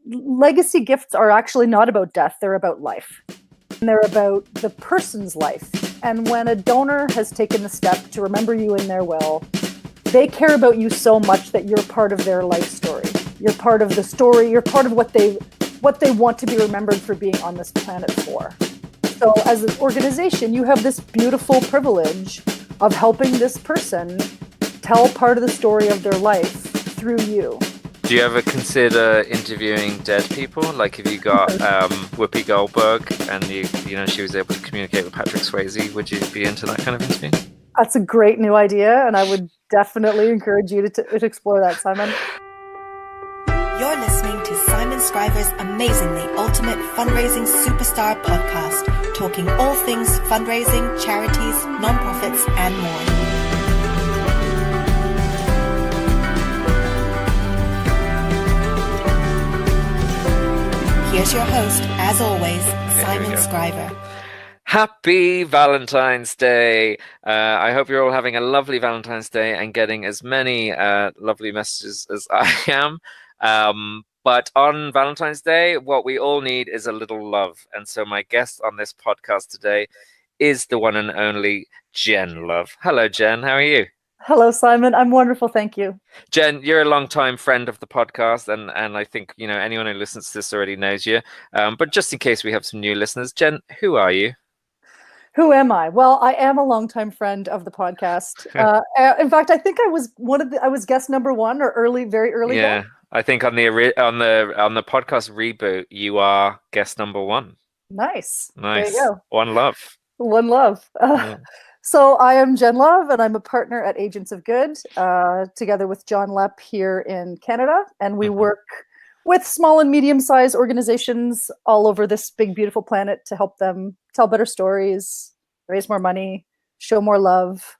legacy gifts are actually not about death. They're about life. And they're about the person's life. And when a donor has taken the step to remember you in their will, they care about you so much that you're part of their life story. You're part of the story. You're part of what they want to be remembered for being on this planet for. So as an organization, you have this beautiful privilege of helping this person tell part of the story of their life through you. Do you ever consider interviewing dead people? Like if you got Whoopi Goldberg and she was able to communicate with Patrick Swayze, would you be into that kind of interview? That's a great new idea, and I would definitely encourage you to explore that, Simon. You're listening to Simon Scriver's amazingly ultimate fundraising superstar podcast, talking all things fundraising, charities, nonprofits, and more. Here's your host, as always, Simon Scriver. Happy Valentine's Day. I hope you're all having a lovely Valentine's Day and getting as many lovely messages as I am. But on Valentine's Day, what we all need is a little love. And so my guest on this podcast today is the one and only Jen Love. Hello, Jen. How are you? Hello, Simon. I'm wonderful. Thank you. Jen, you're a longtime friend of the podcast, and I think anyone who listens to this already knows you. But just in case we have some new listeners, Jen, who are you? Who am I? Well, I am a longtime friend of the podcast. In fact, I think I was guest number one or very early. Yeah, guest. I think on the podcast reboot, you are guest number one. Nice. There you go. One love. One love. Yeah. So I am Jen Love, and I'm a partner at Agents of Good, together with John Lepp here in Canada, and we work with small and medium-sized organizations all over this big, beautiful planet to help them tell better stories, raise more money, show more love,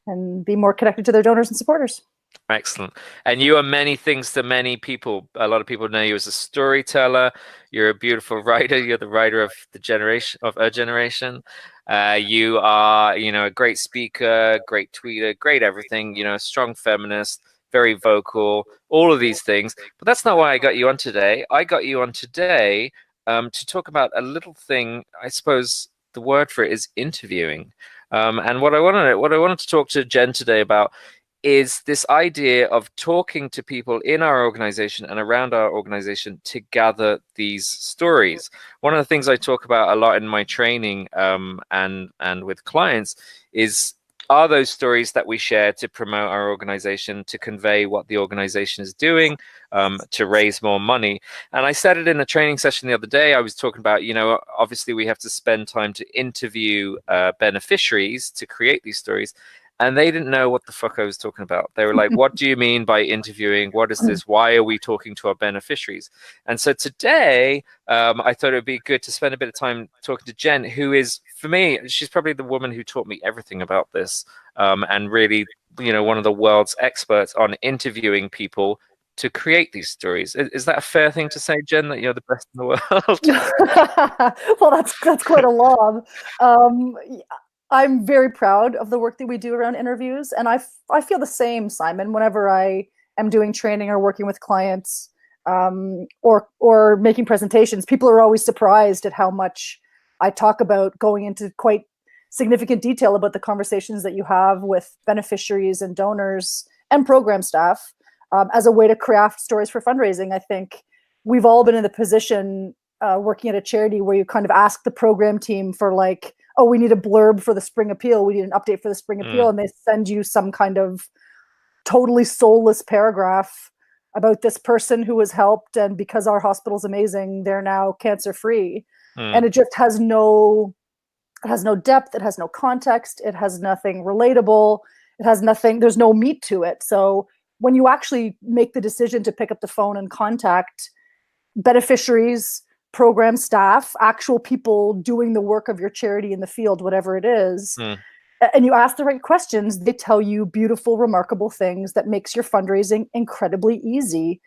and be more connected to their donors and supporters. Excellent. And you are many things to many people. A lot of people know you as a storyteller. You're a beautiful writer. You're the writer of a generation. You are, a great speaker, great tweeter, great everything. A strong feminist, very vocal, all of these things. But that's not why I got you on today. I got you on today to talk about a little thing. I suppose the word for it is interviewing. And what I wanted to talk to Jen today about is this idea of talking to people in our organization and around our organization to gather these stories. One of the things I talk about a lot in my training and with clients are those stories that we share to promote our organization, to convey what the organization is doing, to raise more money. And I said it in a training session the other day. I was talking about, obviously we have to spend time to interview beneficiaries to create these stories. And they didn't know what the fuck I was talking about. They were like, what do you mean by interviewing? What is this? Why are we talking to our beneficiaries? And so today, I thought it would be good to spend a bit of time talking to Jen, who is, for me, she's probably the woman who taught me everything about this, and really, one of the world's experts on interviewing people to create these stories. Is that a fair thing to say, Jen, that you're the best in the world? Well, that's quite a lob. I'm very proud of the work that we do around interviews. And I feel the same, Simon, whenever I am doing training or working with clients or making presentations. People are always surprised at how much I talk about going into quite significant detail about the conversations that you have with beneficiaries and donors and program staff as a way to craft stories for fundraising. I think we've all been in the position working at a charity where you kind of ask the program team for like, oh, we need a blurb for the spring appeal. We need an update for the spring appeal. And they send you some kind of totally soulless paragraph about this person who was helped. And because our hospital's amazing, they're now cancer-free. And it just has no depth. It has no context. It has nothing relatable. It has nothing, there's no meat to it. So when you actually make the decision to pick up the phone and contact beneficiaries, program staff, actual people doing the work of your charity in the field, whatever it is, and you ask the right questions, they tell you beautiful, remarkable things that makes your fundraising incredibly easy.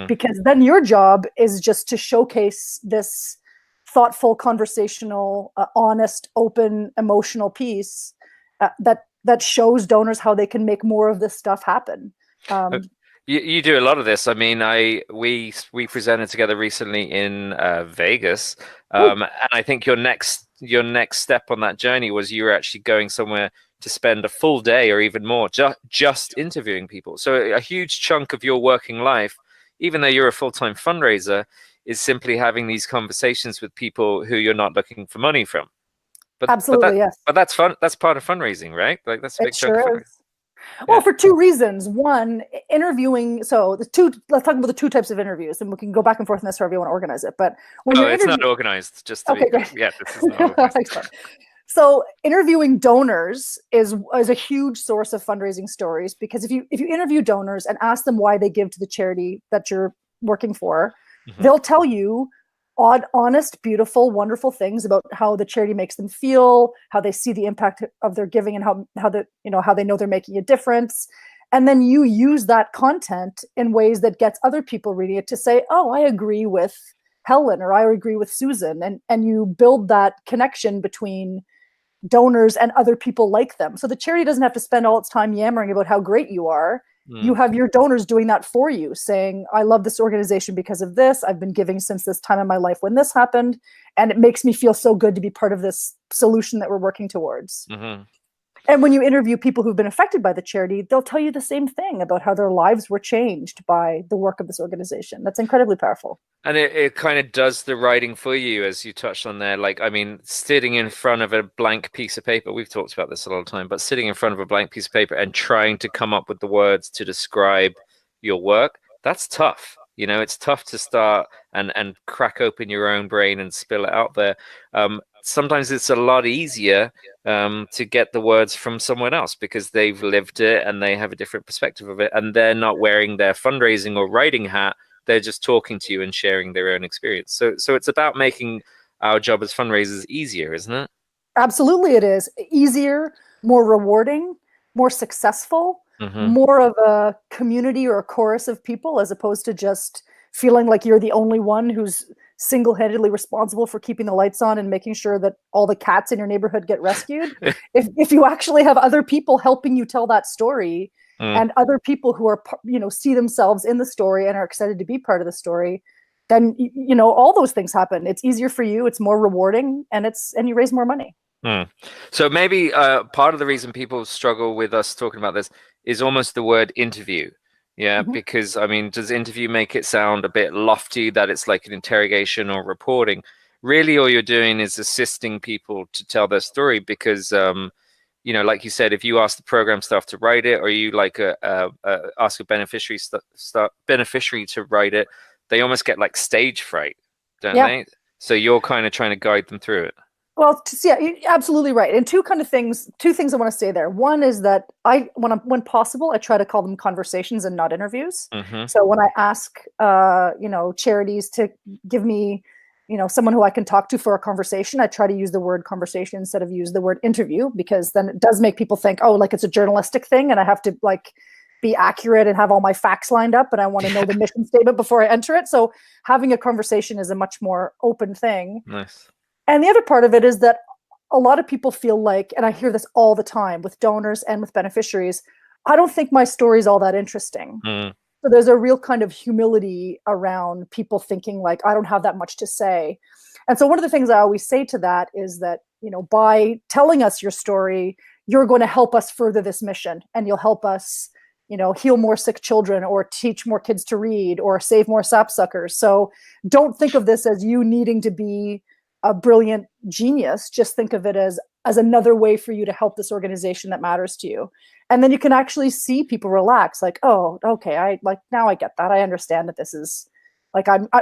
Because then your job is just to showcase this thoughtful, conversational, honest, open, emotional piece that shows donors how they can make more of this stuff happen. You do a lot of this. I mean, we presented together recently in Vegas, and I think your next step on that journey was you were actually going somewhere to spend a full day or even more just interviewing people. So a huge chunk of your working life, even though you're a full-time fundraiser, is simply having these conversations with people who you're not looking for money from. Absolutely, yes. But that's fun. That's part of fundraising, right? Like that's a big chunk of fundraising. Well, for two reasons. One, interviewing. So let's talk about the two types of interviews, and we can go back and forth on this however you want to organize it. But when it's not organized. Just to okay, be clear. Yeah, this is not organized. So interviewing donors is a huge source of fundraising stories, because if you interview donors and ask them why they give to the charity that you're working for, they'll tell you honest, beautiful, wonderful things about how the charity makes them feel, how they see the impact of their giving, and how they know they're making a difference. And then you use that content in ways that gets other people reading it to say, oh, I agree with Helen, or I agree with Susan. And you build that connection between donors and other people like them. So the charity doesn't have to spend all its time yammering about how great you are. You have your donors doing that for you, saying, I love this organization because of this. I've been giving since this time in my life when this happened, and it makes me feel so good to be part of this solution that we're working towards. And when you interview people who've been affected by the charity, they'll tell you the same thing about how their lives were changed by the work of this organization. That's incredibly powerful. And it kind of does the writing for you, as you touched on there. Like, I mean, sitting in front of a blank piece of paper, we've talked about this a lot of time, but sitting in front of a blank piece of paper and trying to come up with the words to describe your work, that's tough. You know, it's tough to start and crack open your own brain and spill it out there. Sometimes it's a lot easier to get the words from someone else because they've lived it and they have a different perspective of it, and they're not wearing their fundraising or writing hat. They're just talking to you and sharing their own experience. So it's about making our job as fundraisers easier, isn't it? Absolutely, it is. Easier, more rewarding, more successful, more of a community or a chorus of people, as opposed to just feeling like you're the only one who's single-handedly responsible for keeping the lights on and making sure that all the cats in your neighborhood get rescued. if you actually have other people helping you tell that story, and other people who are, see themselves in the story and are excited to be part of the story, then all those things happen. It's easier for you, it's more rewarding, and you raise more money. So maybe part of the reason people struggle with us talking about this is almost the word interview. Yeah, because I mean, does interview make it sound a bit lofty, that it's like an interrogation or reporting? Really, all you're doing is assisting people to tell their story, because like you said, if you ask the program staff to write it, or you ask a beneficiary beneficiary to write it, they almost get like stage fright, don't they? So you're kind of trying to guide them through it. Well, yeah, you're absolutely right. And two things I want to say there. One is that when possible, I try to call them conversations and not interviews. So when I ask, charities to give me, someone who I can talk to for a conversation, I try to use the word conversation instead of use the word interview, because then it does make people think, oh, like it's a journalistic thing, and I have to be accurate and have all my facts lined up, and I want to know the mission statement before I enter it. So having a conversation is a much more open thing. Nice. And the other part of it is that a lot of people feel like, and I hear this all the time with donors and with beneficiaries, I don't think my story is all that interesting. So there's a real kind of humility around people thinking like, I don't have that much to say. And so one of the things I always say to that is that, by telling us your story, you're going to help us further this mission, and you'll help us, heal more sick children, or teach more kids to read, or save more sapsuckers. So don't think of this as you needing to be a brilliant genius. Just think of it as another way for you to help this organization that matters to you. And then you can actually see people relax, like, oh, okay, now I get that. I understand that this is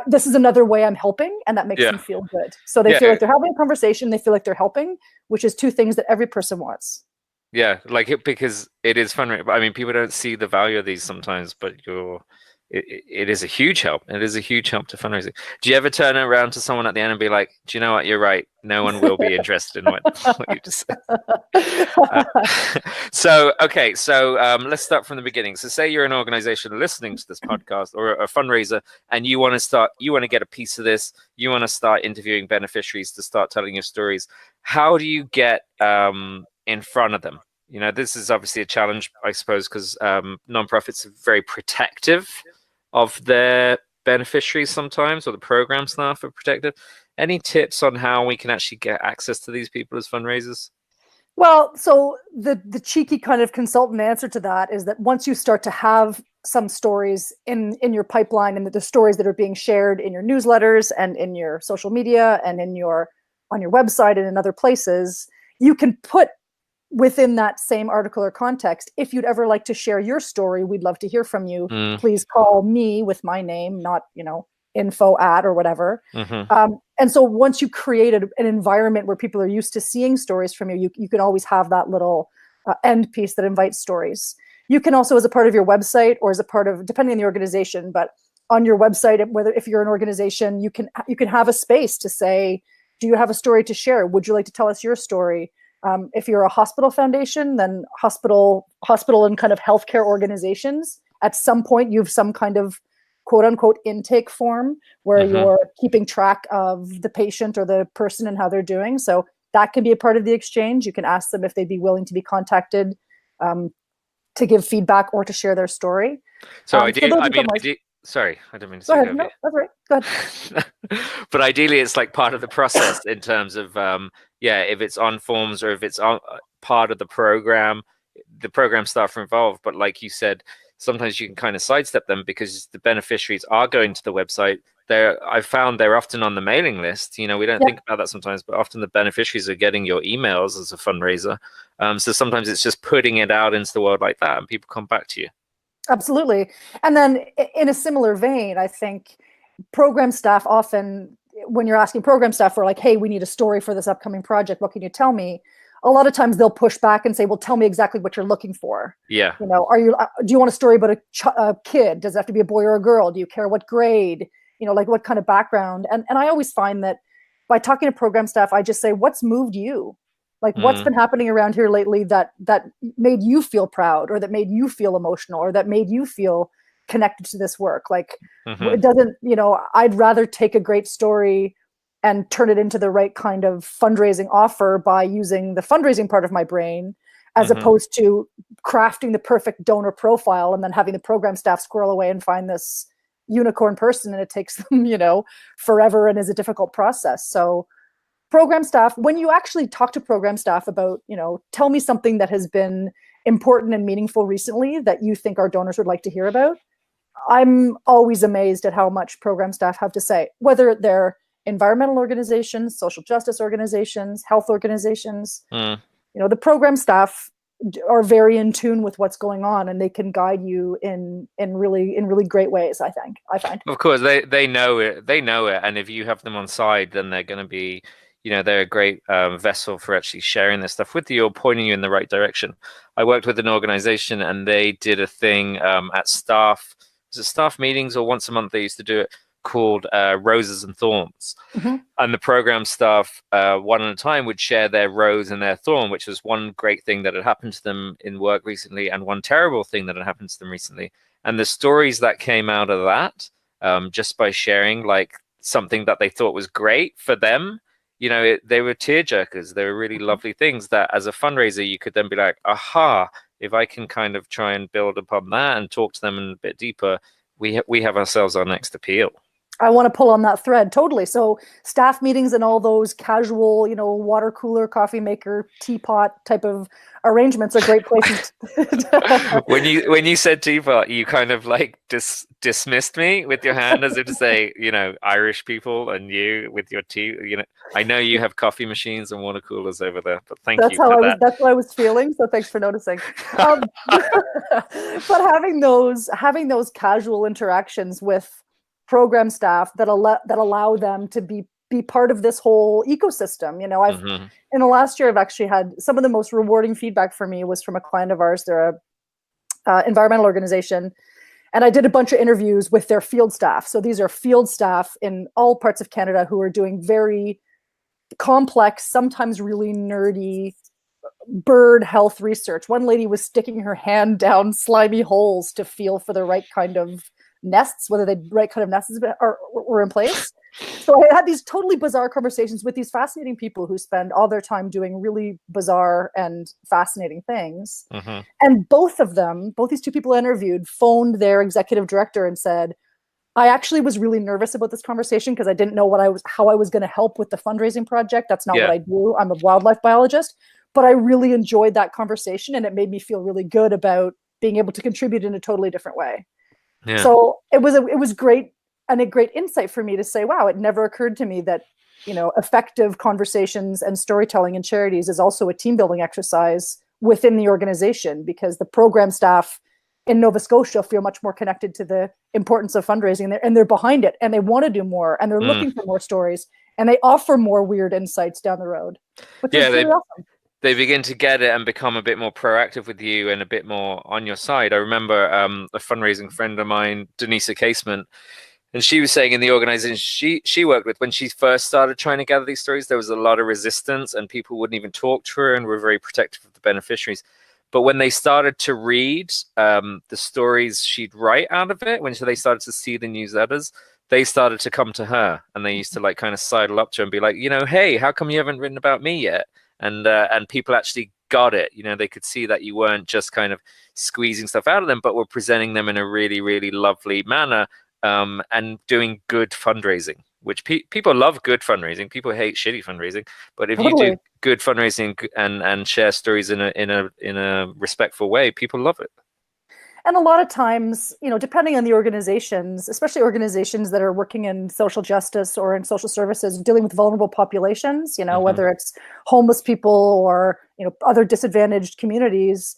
this is another way I'm helping, and that makes them feel good. So they feel like they're having a conversation, they feel like they're helping, which is two things that every person wants. Yeah, because it is fun. I mean, people don't see the value of these sometimes, but it is a huge help. It is a huge help to fundraising. Do you ever turn around to someone at the end and be like, do you know what? You're right. No one will be interested in what you just said. So let's start from the beginning. So say you're an organization listening to this podcast, or a fundraiser, and you want to get a piece of this. You want to start interviewing beneficiaries to start telling your stories. How do you get in front of them? You know, this is obviously a challenge, I suppose, because nonprofits are very protective of their beneficiaries sometimes, or the program staff are protective. Any tips on how we can actually get access to these people as fundraisers? Well, so the cheeky kind of consultant answer to that is that once you start to have some stories in your pipeline, and the stories that are being shared in your newsletters and in your social media and on your website and in other places, you can put within that same article or context, if you'd ever like to share your story, we'd love to hear from you. Please call me with my name, not, info at or whatever. And so once you created an environment where people are used to seeing stories from you, you can always have that little end piece that invites stories. You can also, as a part of your website, or as a part of, depending on the organization, but on your website, whether if you're an organization, you can have a space to say, do you have a story to share? Would you like to tell us your story? If you're a hospital foundation, then hospital and kind of healthcare organizations, at some point you have some kind of quote unquote intake form where you're keeping track of the patient or the person and how they're doing. So that can be a part of the exchange. You can ask them if they'd be willing to be contacted to give feedback or to share their story. So sorry, I don't mean to say over. No, that's right. Go ahead. But ideally, it's like part of the process in terms of, if it's on forms or if it's on part of the program staff are involved. But like you said, sometimes you can kind of sidestep them because the beneficiaries are going to the website. I've found they're often on the mailing list. We don't think about that sometimes, but often the beneficiaries are getting your emails as a fundraiser. So sometimes it's just putting it out into the world like that, and people come back to you. Absolutely. And then in a similar vein, I think program staff often, when you're asking program staff for like, hey, we need a story for this upcoming project, what can you tell me? A lot of times they'll push back and say, well, tell me exactly what you're looking for. Yeah. Do you want a story about a kid? Does it have to be a boy or a girl? Do you care what grade? Like what kind of background? And I always find that by talking to program staff, I just say, what's moved you? Like what's been happening around here lately that made you feel proud, or that made you feel emotional, or that made you feel connected to this work? Like it doesn't, I'd rather take a great story and turn it into the right kind of fundraising offer by using the fundraising part of my brain, as opposed to crafting the perfect donor profile and then having the program staff squirrel away and find this unicorn person, and it takes them, forever and is a difficult process. So program staff, when you actually talk to program staff about, tell me something that has been important and meaningful recently that you think our donors would like to hear about, I'm always amazed at how much program staff have to say, whether they're environmental organizations, social justice organizations, health organizations. The program staff are very in tune with what's going on, and they can guide you in really great ways, I find. Of course, they know it. And if you have them on side, then they're going to be, they're a great vessel for actually sharing this stuff with you or pointing you in the right direction. I worked with an organization, and they did a thing at staff meetings, or once a month they used to do it, called Roses and Thorns. And the program staff, one at a time, would share their rose and their thorn, which was one great thing that had happened to them in work recently and one terrible thing that had happened to them recently. And the stories that came out of that, just by sharing like something that they thought was great for them, they were tearjerkers. They were really lovely things that as a fundraiser, you could then be like, aha, if I can kind of try and build upon that and talk to them a bit deeper, we have ourselves our next appeal. I want to pull on that thread totally. So staff meetings and all those casual, water cooler, coffee maker, teapot type of arrangements are great places. When you said teapot, you kind of like dismissed me with your hand, as if to say, Irish people, and you with your tea. I know you have coffee machines and water coolers over there, but thank you for that. That's what I was feeling. So thanks for noticing. But having those casual interactions with program staff that allow them to be part of this whole ecosystem. In the last year, I've actually had some of the most rewarding feedback for me was from a client of ours. They're a environmental organization, and I did a bunch of interviews with their field staff. So these are field staff in all parts of Canada who are doing very complex, sometimes really nerdy bird health research. One lady was sticking her hand down slimy holes to feel for the right kind of nests, whether the right kind of nests were in place. So I had these totally bizarre conversations with these fascinating people who spend all their time doing really bizarre and fascinating things. Mm-hmm. And both these two people I interviewed, phoned their executive director and said, I actually was really nervous about this conversation because I didn't know how I was going to help with the fundraising project. That's not what I do. I'm a wildlife biologist, but I really enjoyed that conversation, and it made me feel really good about being able to contribute in a totally different way. Yeah. So it was great, and a great insight for me to say, wow, it never occurred to me that, effective conversations and storytelling in charities is also a team building exercise within the organization, because the program staff in Nova Scotia feel much more connected to the importance of fundraising, and they're behind it, and they want to do more, and they're looking for more stories, and they offer more weird insights down the road, which is really awesome. They begin to get it and become a bit more proactive with you and a bit more on your side. I remember a fundraising friend of mine, Denisa Casement, and she was saying in the organization she worked with, when she first started trying to gather these stories, there was a lot of resistance and people wouldn't even talk to her and were very protective of the beneficiaries. But when they started to read the stories she'd write out of it, when they started to see the newsletters, they started to come to her, and they used to like kind of sidle up to her and be like, hey, how come you haven't written about me yet? And people actually got it. They could see that you weren't just kind of squeezing stuff out of them, but were presenting them in a really, really lovely manner, and doing good fundraising, which people love good fundraising. People hate shitty fundraising, but if you do good fundraising and share stories in a respectful way, people love it. And a lot of times, depending on the organizations, especially organizations that are working in social justice or in social services, dealing with vulnerable populations, whether it's homeless people or, other disadvantaged communities,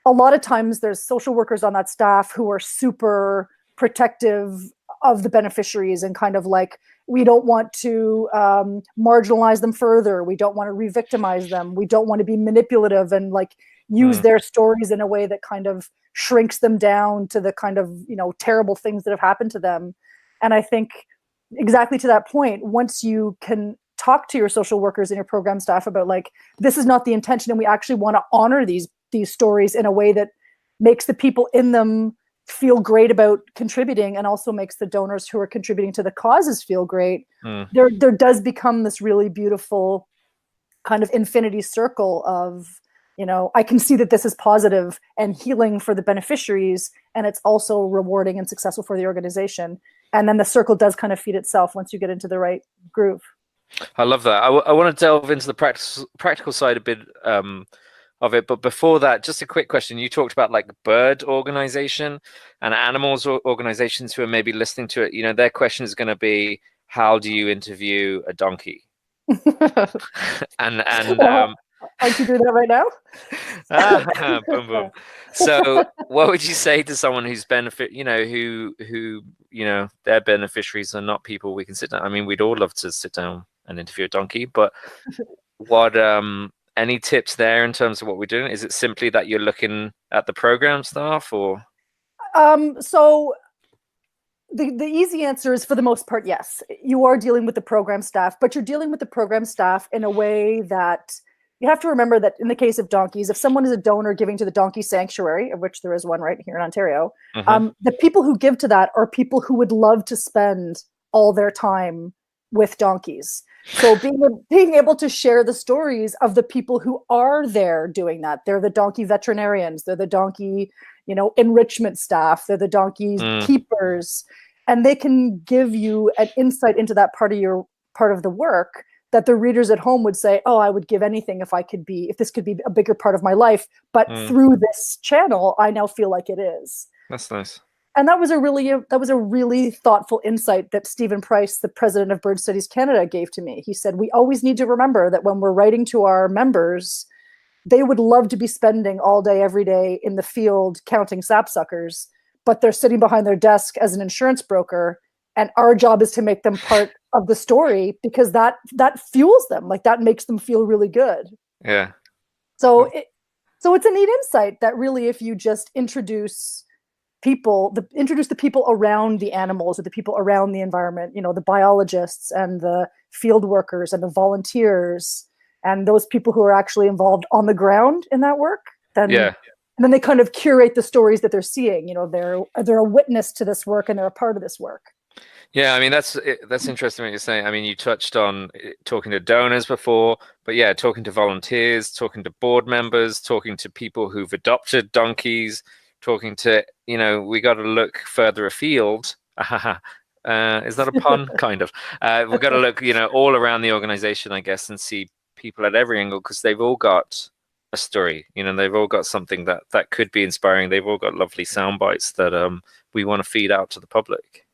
a lot of times there's social workers on that staff who are super protective of the beneficiaries and kind of like, we don't want to marginalize them further. We don't want to re-victimize them. We don't want to be manipulative and like use their stories in a way that kind of shrinks them down to the kind of, terrible things that have happened to them. And I think exactly to that point, once you can talk to your social workers and your program staff about like, this is not the intention, and we actually want to honor these stories in a way that makes the people in them feel great about contributing, and also makes the donors who are contributing to the causes feel great. There does become this really beautiful kind of infinity circle of, I can see that this is positive and healing for the beneficiaries, and it's also rewarding and successful for the organization. And then the circle does kind of feed itself once you get into the right groove. I love that. I want to delve into the practical side a bit of it, but before that, just a quick question. You talked about like bird organization and animals organizations who are maybe listening to it. Their question is going to be, how do you interview a donkey? and Aren't you doing that right now? Boom, boom. So what would you say to someone who's who their beneficiaries are not people we can sit down? I mean, we'd all love to sit down and interview a donkey, but what any tips there in terms of what we're doing? Is it simply that you're looking at the program staff, or? So the easy answer is, for the most part, yes. You are dealing with the program staff, but you're dealing with the program staff in a way that you have to remember that in the case of donkeys, if someone is a donor giving to the Donkey Sanctuary, of which there is one right here in Ontario, the people who give to that are people who would love to spend all their time with donkeys. So being able to share the stories of the people who are there doing that. They're the donkey veterinarians, they're the donkey, enrichment staff, they're the donkey keepers, and they can give you an insight into that part of the work that the readers at home would say, oh, I would give anything if this could be a bigger part of my life. But through this channel, I now feel like it is. That's nice. And that was a really thoughtful insight that Stephen Price, the president of Bird Studies Canada, gave to me. He said, we always need to remember that when we're writing to our members, they would love to be spending all day, every day in the field counting sapsuckers, but they're sitting behind their desk as an insurance broker. And our job is to make them part of the story, because that fuels them. Like, that makes them feel really good. Yeah. So it's a neat insight that really, if you just introduce the people around the animals, or the people around the environment, the biologists and the field workers and the volunteers and those people who are actually involved on the ground in that work, then and then they kind of curate the stories that they're seeing. They're a witness to this work, and they're a part of this work. Yeah, I mean that's interesting what you're saying. I mean, you touched on talking to donors before, but yeah, talking to volunteers, talking to board members, talking to people who've adopted donkeys, talking to, we got to look further afield. Is that a pun? Kind of. We've got to look, all around the organization, I guess, and see people at every angle because they've all got a story. They've all got something that could be inspiring. They've all got lovely sound bites that we want to feed out to the public.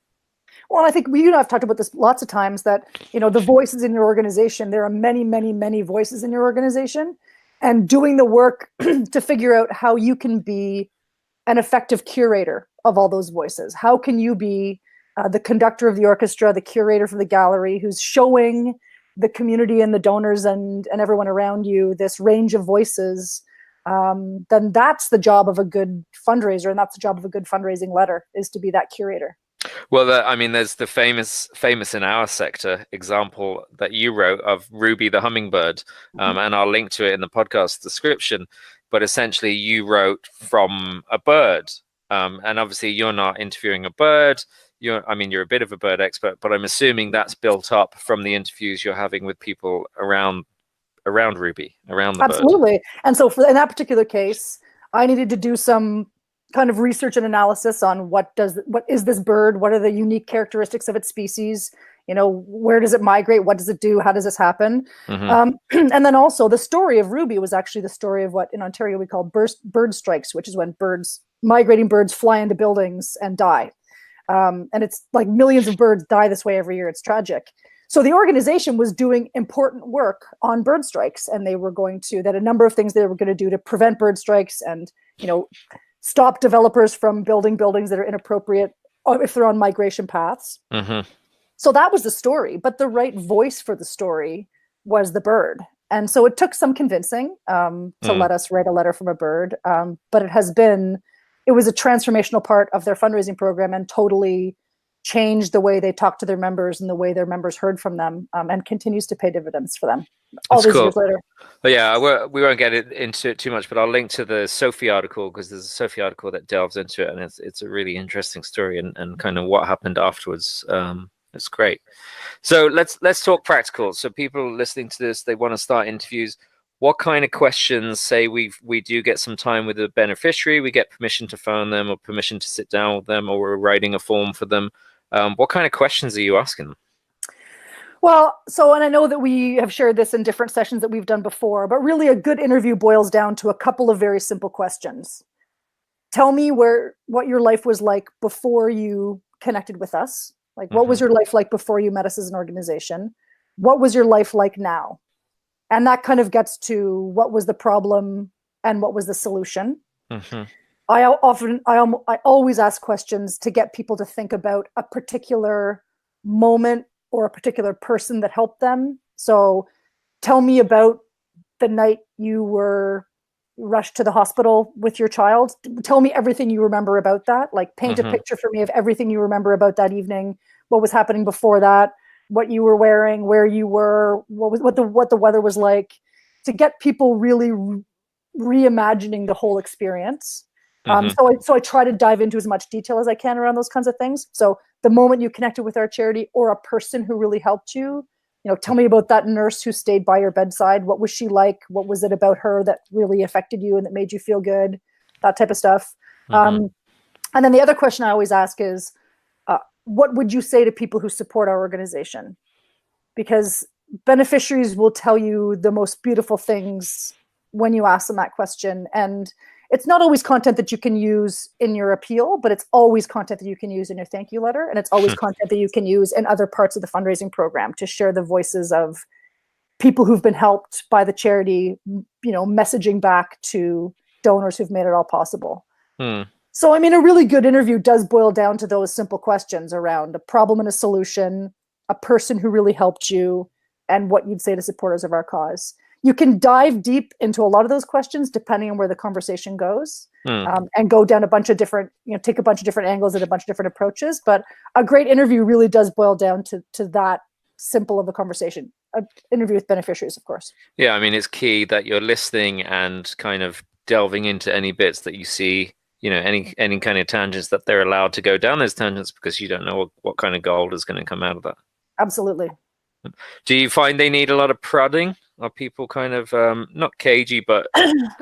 Well, I think you and I have talked about this lots of times that, the voices in your organization, there are many, many, many voices in your organization, and doing the work to figure out how you can be an effective curator of all those voices. How can you be the conductor of the orchestra, the curator for the gallery, who's showing the community and the donors and everyone around you this range of voices? Then that's the job of a good fundraiser, and that's the job of a good fundraising letter, is to be that curator. Well, I mean, there's the famous in our sector example that you wrote of Ruby the hummingbird, and I'll link to it in the podcast description. But essentially, you wrote from a bird, and obviously, you're not interviewing a bird. You're a bit of a bird expert, but I'm assuming that's built up from the interviews you're having with people around Ruby, around the Absolutely. bird. And so in that particular case, I needed to do some kind of research and analysis on what is this bird? What are the unique characteristics of its species? Where does it migrate? What does it do? How does this happen? And then also the story of Ruby was actually the story of what in Ontario we call bird strikes, which is when migrating birds fly into buildings and die. And it's like millions of birds die this way every year. It's tragic. So the organization was doing important work on bird strikes, and they were that a number of things they were going to do to prevent bird strikes and, stop developers from building buildings that are inappropriate if they're on migration paths. So that was the story, but the right voice for the story was the bird. And so it took some convincing to let us write a letter from a bird. But it was a transformational part of their fundraising program and totally changed the way they talked to their members and the way their members heard from them, and continues to pay dividends for them all these years later. But yeah, we won't get into it too much, but I'll link to the Sophie article because there's a Sophie article that delves into it, and it's a really interesting story and kind of what happened afterwards. It's great. So let's talk practical. So people listening to this, they want to start interviews. What kind of questions, say we do get some time with a beneficiary, we get permission to phone them or permission to sit down with them, or we're writing a form for them. What kind of questions are you asking them? Well, and I know that we have shared this in different sessions that we've done before, but really a good interview boils down to a couple of very simple questions. Tell me what your life was like before you connected with us. Like, what was your life like before you met us as an organization? What was your life like now? And that kind of gets to what was the problem and what was the solution. I always ask questions to get people to think about a particular moment or a particular person that helped them. So tell me about the night you were rushed to the hospital with your child. Tell me everything you remember about that. Like, paint a picture for me of everything you remember about that evening, what was happening before that, what you were wearing, where you were, what the weather was like, to get people really reimagining the whole experience. So I try to dive into as much detail as I can around those kinds of things. So the moment you connected with our charity or a person who really helped you, tell me about that nurse who stayed by your bedside. What was she like? What was it about her that really affected you and that made you feel good? That type of stuff. And then the other question I always ask is, what would you say to people who support our organization? Because beneficiaries will tell you the most beautiful things when you ask them that question. And it's not always content that you can use in your appeal, but it's always content that you can use in your thank you letter. And it's always content that you can use in other parts of the fundraising program to share the voices of people who've been helped by the charity, messaging back to donors who've made it all possible. So, I mean, a really good interview does boil down to those simple questions around a problem and a solution, a person who really helped you, and what you'd say to supporters of our cause. You can dive deep into a lot of those questions depending on where the conversation goes, and go down a bunch of different, take a bunch of different angles and a bunch of different approaches. But a great interview really does boil down to that simple of a conversation. An interview with beneficiaries, of course. Yeah, I mean, it's key that you're listening and kind of delving into any bits that you see any kind of tangents, that they're allowed to go down those tangents, because you don't know what kind of gold is going to come out of that. Absolutely. Do you find they need a lot of prodding? Are people kind of not cagey, but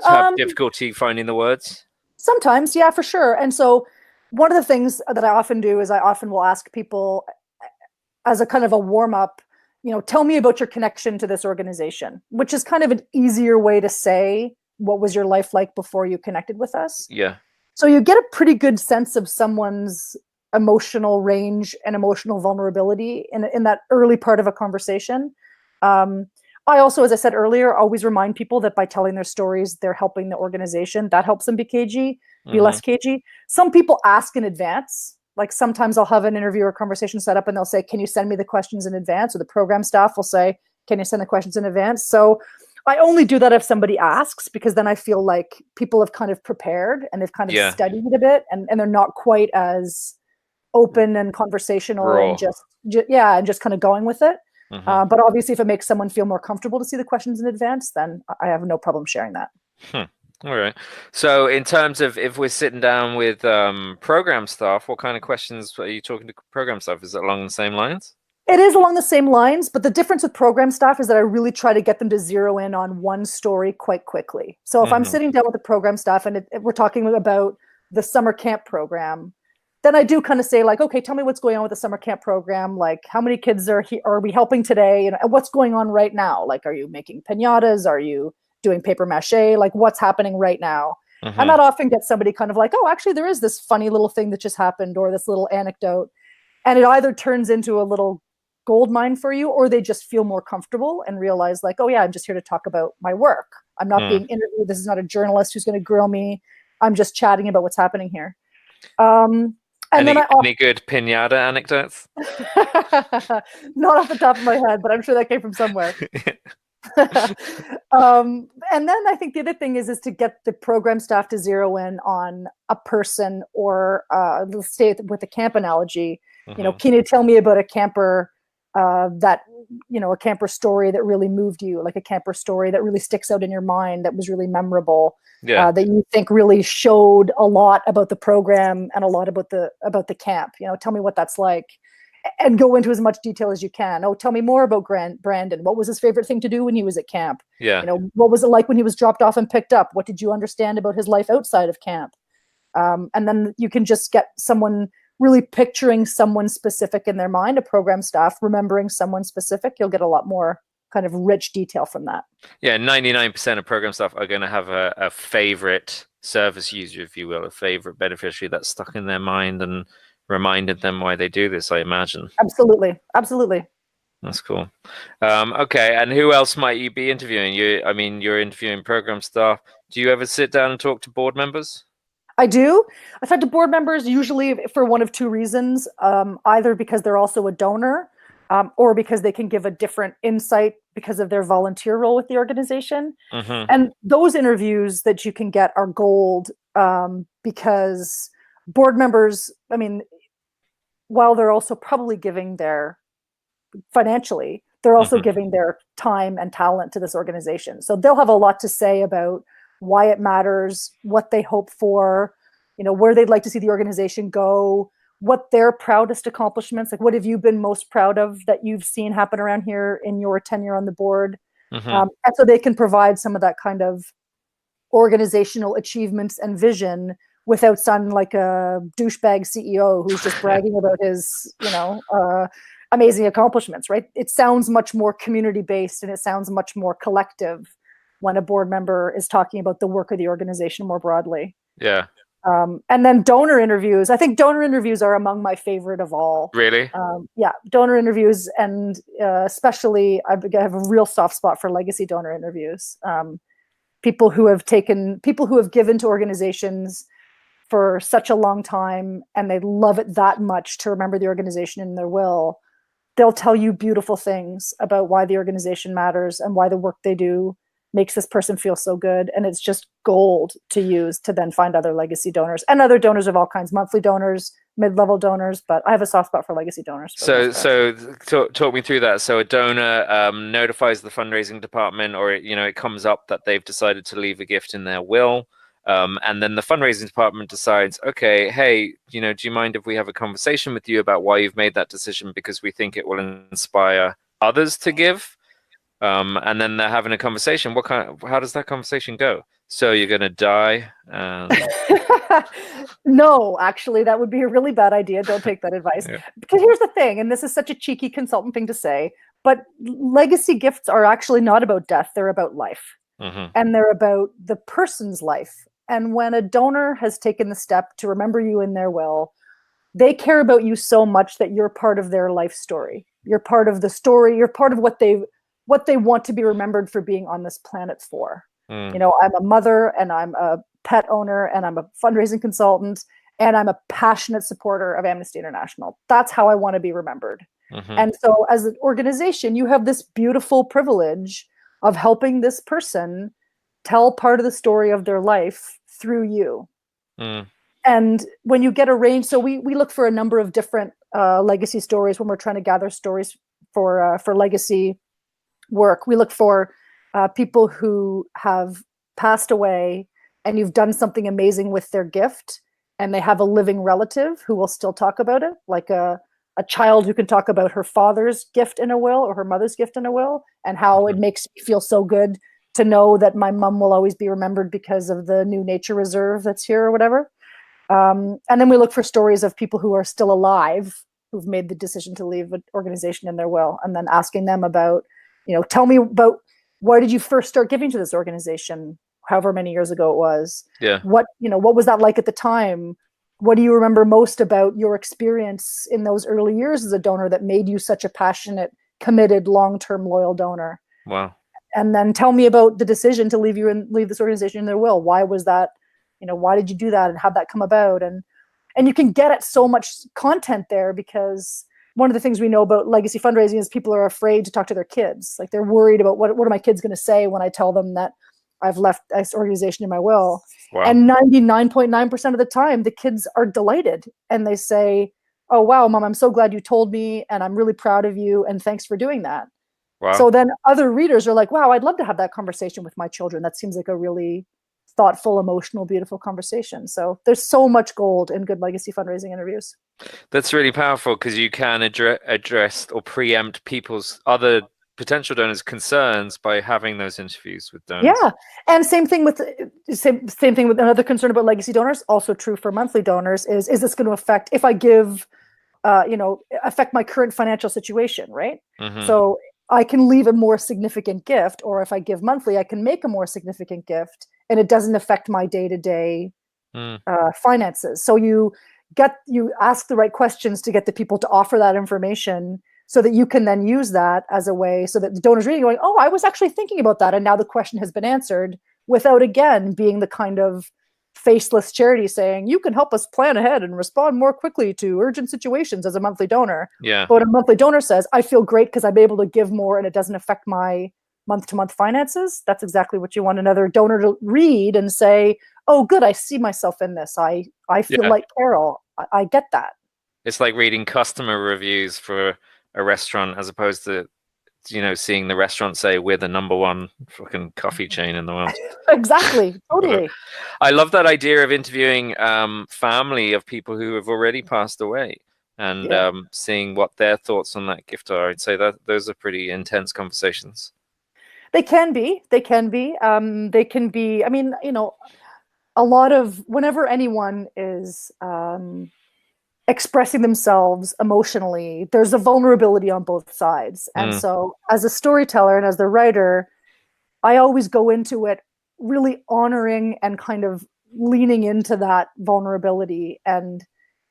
have difficulty finding the words? Sometimes, yeah, for sure. And so one of the things that I often do is I often will ask people as a kind of a warm up, tell me about your connection to this organization, which is kind of an easier way to say, what was your life like before you connected with us? Yeah. So you get a pretty good sense of someone's emotional range and emotional vulnerability in that early part of a conversation. I also, as I said earlier, always remind people that by telling their stories, they're helping the organization. That helps them be cagey, be less cagey. Some people ask in advance. Like sometimes I'll have an interview or conversation set up and they'll say, can you send me the questions in advance? Or the program staff will say, can you send the questions in advance? So I only do that if somebody asks, because then I feel like people have kind of prepared and they've kind of studied a bit, and they're not quite as open and conversational Raw. and just kind of going with it. But obviously if it makes someone feel more comfortable to see the questions in advance, then I have no problem sharing that. All right. So in terms of if we're sitting down with program staff, what kind of questions are you talking to program staff? Is it along the same lines? It is along the same lines, but the difference with program staff is that I really try to get them to zero in on one story quite quickly. So if I'm sitting down with the program staff and we're talking about the summer camp program, then I do kind of say like, okay, tell me what's going on with the summer camp program. Like how many kids are we helping today? And what's going on right now? Like, are you making piñatas? Are you doing paper mache? Like what's happening right now? And that often gets somebody kind of like, oh, actually there is this funny little thing that just happened, or this little anecdote. And it either turns into a little gold mine for you, or they just feel more comfortable and realize like, oh yeah, I'm just here to talk about my work. I'm not being interviewed. This is not a journalist who's going to grill me. I'm just chatting about what's happening here. Any good piñata anecdotes? Not off the top of my head, but I'm sure that came from somewhere. And then I think the other thing is to get the program staff to zero in on a person, or let's stay with the camp analogy. Can you tell me about a camper a camper story that really moved you, like a camper story that really sticks out in your mind, that was really memorable, that you think really showed a lot about the program and a lot about the camp. Tell me what that's like, and go into as much detail as you can. Oh, tell me more about Brandon. What was his favorite thing to do when he was at camp? What was it like when he was dropped off and picked up? What did you understand about his life outside of camp? And then you can just get someone really picturing someone specific in their mind, a program staff remembering someone specific. You'll get a lot more kind of rich detail from that. Yeah, 99% of program staff are going to have a favorite service user, if you will, a favorite beneficiary that's stuck in their mind and reminded them why they do this, I imagine. Absolutely. That's cool. Okay, and who else might you be interviewing? You're interviewing program staff. Do you ever sit down and talk to board members? I do. I talk to board members usually for one of two reasons, either because they're also a donor, or because they can give a different insight because of their volunteer role with the organization. And those interviews that you can get are gold, because board members, while they're also probably giving their financially, they're also giving their time and talent to this organization. So they'll have a lot to say about why it matters, what they hope for, where they'd like to see the organization go, what their proudest accomplishments, like what have you been most proud of that you've seen happen around here in your tenure on the board. And so they can provide some of that kind of organizational achievements and vision without sounding like a douchebag CEO who's just bragging about his, amazing accomplishments, right? It sounds much more community-based and it sounds much more collective when a board member is talking about the work of the organization more broadly. Yeah. And then donor interviews. I think donor interviews are among my favorite of all. Really? Yeah, donor interviews, and especially I have a real soft spot for legacy donor interviews. People who have given to organizations for such a long time, and they love it that much to remember the organization in their will. They'll tell you beautiful things about why the organization matters and why the work they do makes this person feel so good. And it's just gold to use to then find other legacy donors and other donors of all kinds, monthly donors, mid-level donors, but I have a soft spot for legacy donors. So talk me through that. So a donor notifies the fundraising department, or, it comes up that they've decided to leave a gift in their will. And then the fundraising department decides, okay, hey, do you mind if we have a conversation with you about why you've made that decision, because we think it will inspire others to give. And then they're having a conversation. How does that conversation go? So you're going to die? No, actually, that would be a really bad idea. Don't take that advice. Yeah. Because here's the thing, and this is such a cheeky consultant thing to say, but legacy gifts are actually not about death. They're about life. Mm-hmm. And they're about the person's life. And when a donor has taken the step to remember you in their will, they care about you so much that you're part of their life story. You're part of the story. You're part of what they want to be remembered for being on this planet for. Mm. You know, I'm a mother, and I'm a pet owner, and I'm a fundraising consultant, and I'm a passionate supporter of Amnesty International. That's how I want to be remembered. Mm-hmm. And so as an organization, you have this beautiful privilege of helping this person tell part of the story of their life through you. Mm. And when you get a range, so we look for a number of different legacy stories when we're trying to gather stories for legacy work. We look for people who have passed away and you've done something amazing with their gift, and they have a living relative who will still talk about it, like a child who can talk about her father's gift in a will or her mother's gift in a will, and how it makes me feel so good to know that my mom will always be remembered because of the new nature reserve that's here or whatever. And then we look for stories of people who are still alive, who've made the decision to leave an organization in their will, and then asking them about, tell me about, why did you first start giving to this organization, however many years ago it was? Yeah. What was that like at the time? What do you remember most about your experience in those early years as a donor that made you such a passionate, committed, long-term, loyal donor? Wow. And then tell me about the decision to leave this organization in their will. Why was that? Why did you do that, and how'd that come about? And you can get at so much content there, because one of the things we know about legacy fundraising is people are afraid to talk to their kids. Like, they're worried about what are my kids going to say when I tell them that I've left this organization in my will. Wow. And 99.9% of the time, the kids are delighted, and they say, "Oh, wow, Mom, I'm so glad you told me, and I'm really proud of you, and thanks for doing that." Wow. So then other readers are like, "Wow, I'd love to have that conversation with my children. That seems like a really thoughtful, emotional, beautiful conversation." So there's so much gold in good legacy fundraising interviews. That's really powerful, because you can address or preempt people's other potential donors' concerns by having those interviews with donors. Yeah, and same thing with another concern about legacy donors. Also true for monthly donors is this going to affect, if I give, affect my current financial situation, right? Mm-hmm. So I can leave a more significant gift, or if I give monthly, I can make a more significant gift, and it doesn't affect my day-to-day finances. So you ask the right questions to get the people to offer that information, so that you can then use that as a way, so that the donor's reading going, "Oh, I was actually thinking about that, and now the question has been answered," without, again, being the kind of faceless charity saying, "You can help us plan ahead and respond more quickly to urgent situations as a monthly donor." Yeah. But a monthly donor says, "I feel great because I'm able to give more and it doesn't affect my month-to-month finances." That's exactly what you want another donor to read and say, "Oh, good, I see myself in this. I feel like Carol. I get that." It's like reading customer reviews for a restaurant, as opposed to, seeing the restaurant say, "We're the number one fucking coffee chain in the world." Exactly. Totally. I love that idea of interviewing family of people who have already passed away, and seeing what their thoughts on that gift are. I'd say that those are pretty intense conversations. They can be. They can be. I mean, a lot of, whenever anyone is expressing themselves emotionally, there's a vulnerability on both sides. And so as a storyteller and as the writer, I always go into it really honoring and kind of leaning into that vulnerability and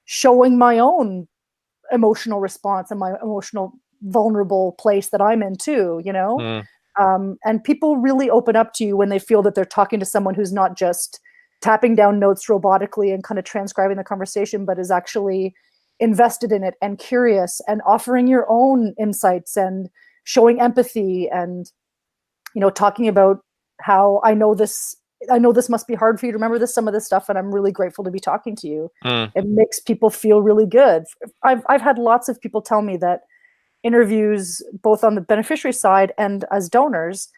showing my own emotional response and my emotional vulnerable place that I'm in too, and people really open up to you when they feel that they're talking to someone who's not just tapping down notes robotically and kind of transcribing the conversation, but is actually invested in it and curious and offering your own insights and showing empathy and, talking about how I know this must be hard for you to remember some of this stuff, and I'm really grateful to be talking to you. It makes people feel really good. I've had lots of people tell me that interviews, both on the beneficiary side and as donors,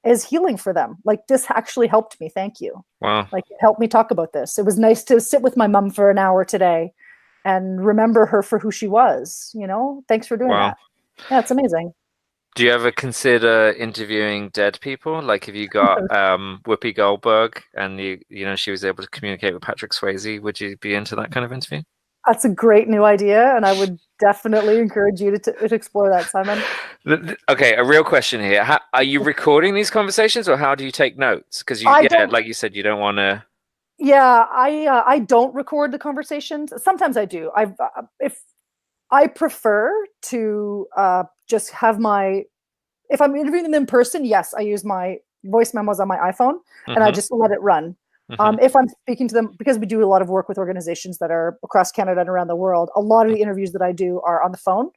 is healing for them. Like, this actually helped me. Thank you. Wow. Like, it helped me talk about this. It was nice to sit with my mom for an hour today and remember her for who she was, you know? Thanks for doing that. Yeah, it's amazing. Do you ever consider interviewing dead people? Like, if you got Whoopi Goldberg and she was able to communicate with Patrick Swayze, would you be into that kind of interview? That's a great new idea, and I would definitely encourage you to explore that, Simon. Okay, a real question here. Are you recording these conversations, or how do you take notes? Because like you said, you don't want to. Yeah, I don't record the conversations. Sometimes I do. If I prefer to just have if I'm interviewing them in person, yes, I use my voice memos on my iPhone and I just let it run. If I'm speaking to them, because we do a lot of work with organizations that are across Canada and around the world, a lot of the interviews that I do are on the phone.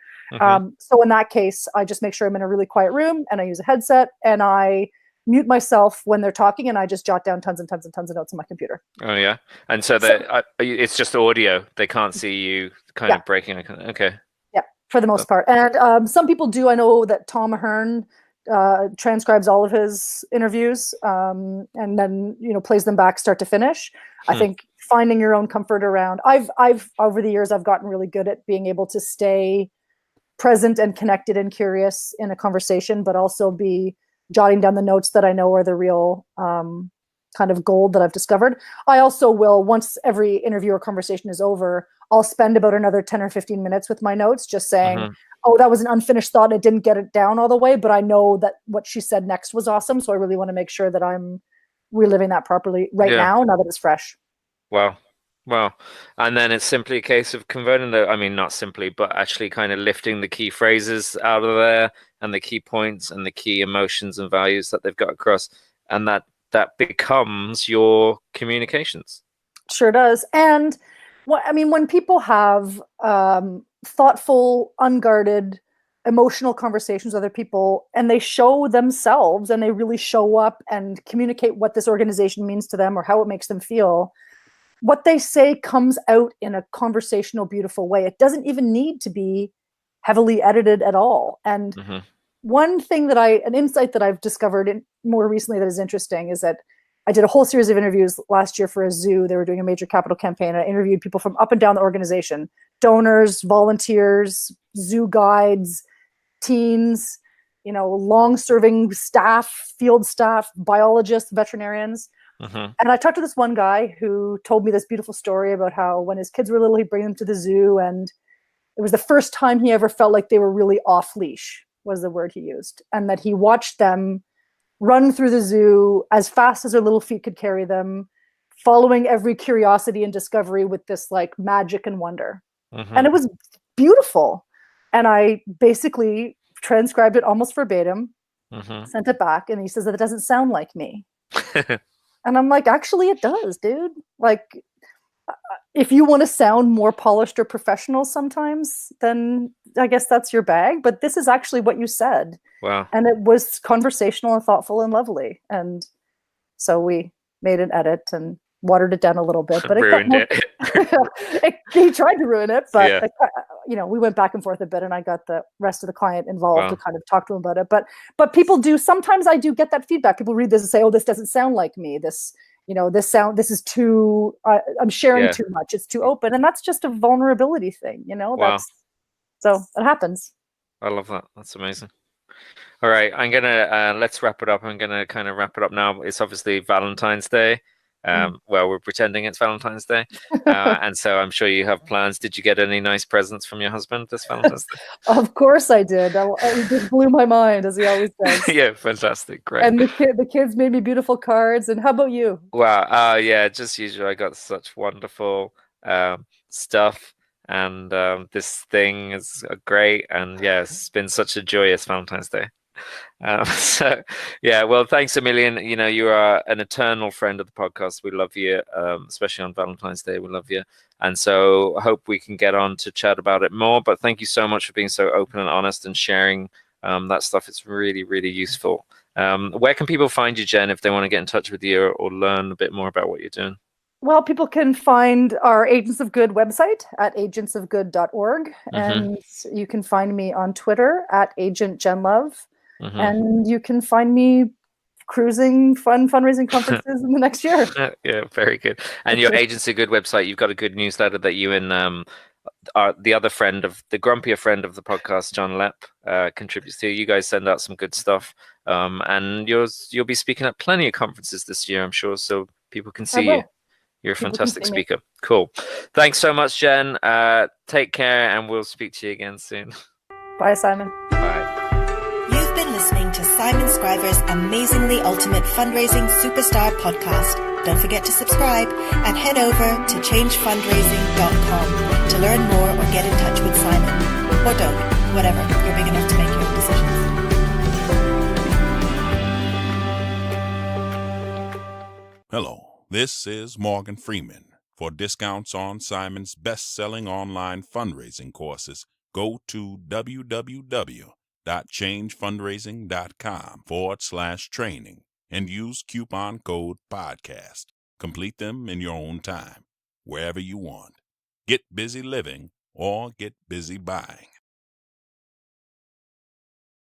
So in that case, I just make sure I'm in a really quiet room and I use a headset and I mute myself when they're talking and I just jot down tons and tons and tons of notes on my computer. Oh yeah, and so it's just audio. They can't see you kind of breaking. Okay. Yeah, for the most part. And some people do. I know that Tom Ahern transcribes all of his interviews and then plays them back start to finish. I think finding your own comfort around. I've over the years I've gotten really good at being able to stay present and connected and curious in a conversation, but also be jotting down the notes that I know are the real kind of gold that I've discovered. I also will, once every interview or conversation is over, I'll spend about another 10 or 15 minutes with my notes, just saying, oh, that was an unfinished thought. I didn't get it down all the way, but I know that what she said next was awesome. So I really want to make sure that I'm reliving that properly now that it's fresh. Wow. And then it's simply a case of converting not simply, but actually kind of lifting the key phrases out of there and the key points and the key emotions and values that they've got across. And that becomes your communications. Sure does. And when people have thoughtful, unguarded, emotional conversations with other people and they show themselves and they really show up and communicate what this organization means to them or how it makes them feel, what they say comes out in a conversational, beautiful way. It doesn't even need to be heavily edited at all. And one thing an insight that I've discovered more recently that is interesting is that I did a whole series of interviews last year for a zoo. They were doing a major capital campaign. I interviewed people from up and down the organization, donors, volunteers, zoo guides, teens, long-serving staff, field staff, biologists, veterinarians. And I talked to this one guy who told me this beautiful story about how when his kids were little, he'd bring them to the zoo. And it was the first time he ever felt like they were really off leash, was the word he used. And that he watched them run through the zoo as fast as their little feet could carry them, following every curiosity and discovery with this like magic and wonder. And it was beautiful. And I basically transcribed it almost verbatim, sent it back. And he says that it doesn't sound like me. And I'm like, actually, it does, dude. Like, if you want to sound more polished or professional sometimes, then I guess that's your bag. But this is actually what you said. Wow. And it was conversational and thoughtful and lovely. And so we made an edit and watered it down a little bit. But ruined it. He tried to ruin it. But, we went back and forth a bit and I got the rest of the client involved to kind of talk to him about it. But people do, sometimes I do get that feedback. People read this and say, oh, this doesn't sound like me. This is too, I'm sharing too much. It's too open. And that's just a vulnerability thing, so it happens. I love that. That's amazing. All right. I'm going to, let's wrap it up. I'm going to kind of wrap it up now. It's obviously Valentine's Day. Well, we're pretending it's Valentine's Day. And so I'm sure you have plans. Did you get any nice presents from your husband this Valentine's Day? Of course I did. It just blew my mind, as he always does. Yeah, fantastic. Great. And the kids made me beautiful cards. And how about you? Wow. Yeah, just usual. I got such wonderful stuff. And this thing is great. And yeah, it's been such a joyous Valentine's Day. So yeah, well, thanks a million. You are an eternal friend of the podcast. We love you, especially on Valentine's Day. We love you, and so I hope we can get on to chat about it more. But thank you so much for being so open and honest and sharing that stuff. It's really, really useful. Where can people find you, Jen, if they want to get in touch with you or learn a bit more about what you're doing? Well, people can find our Agents of Good website at agentsofgood.org, and you can find me on Twitter at Agent Jen Love. And you can find me cruising fun fundraising conferences in the next year. Yeah, very good. And your agency, good website. You've got a good newsletter that you and the other friend of the grumpier friend of the podcast, John Lepp, contributes to. You guys send out some good stuff, and you'll be speaking at plenty of conferences this year, I'm sure, so people can see you. You're a fantastic speaker. Cool. Thanks so much, Jen. Take care, and we'll speak to you again soon. Bye, Simon. Bye. You've been listening to Simon Scriver's Amazingly Ultimate Fundraising Superstar podcast. Don't forget to subscribe and head over to changefundraising.com to learn more or get in touch with Simon. Or don't. Whatever. You're big enough to make your own decisions. Hello, this is Morgan Freeman. For discounts on Simon's best-selling online fundraising courses, go to www.changefundraising.com/training and use coupon code podcast. Complete them in your own time, wherever you want. Get busy living or get busy buying.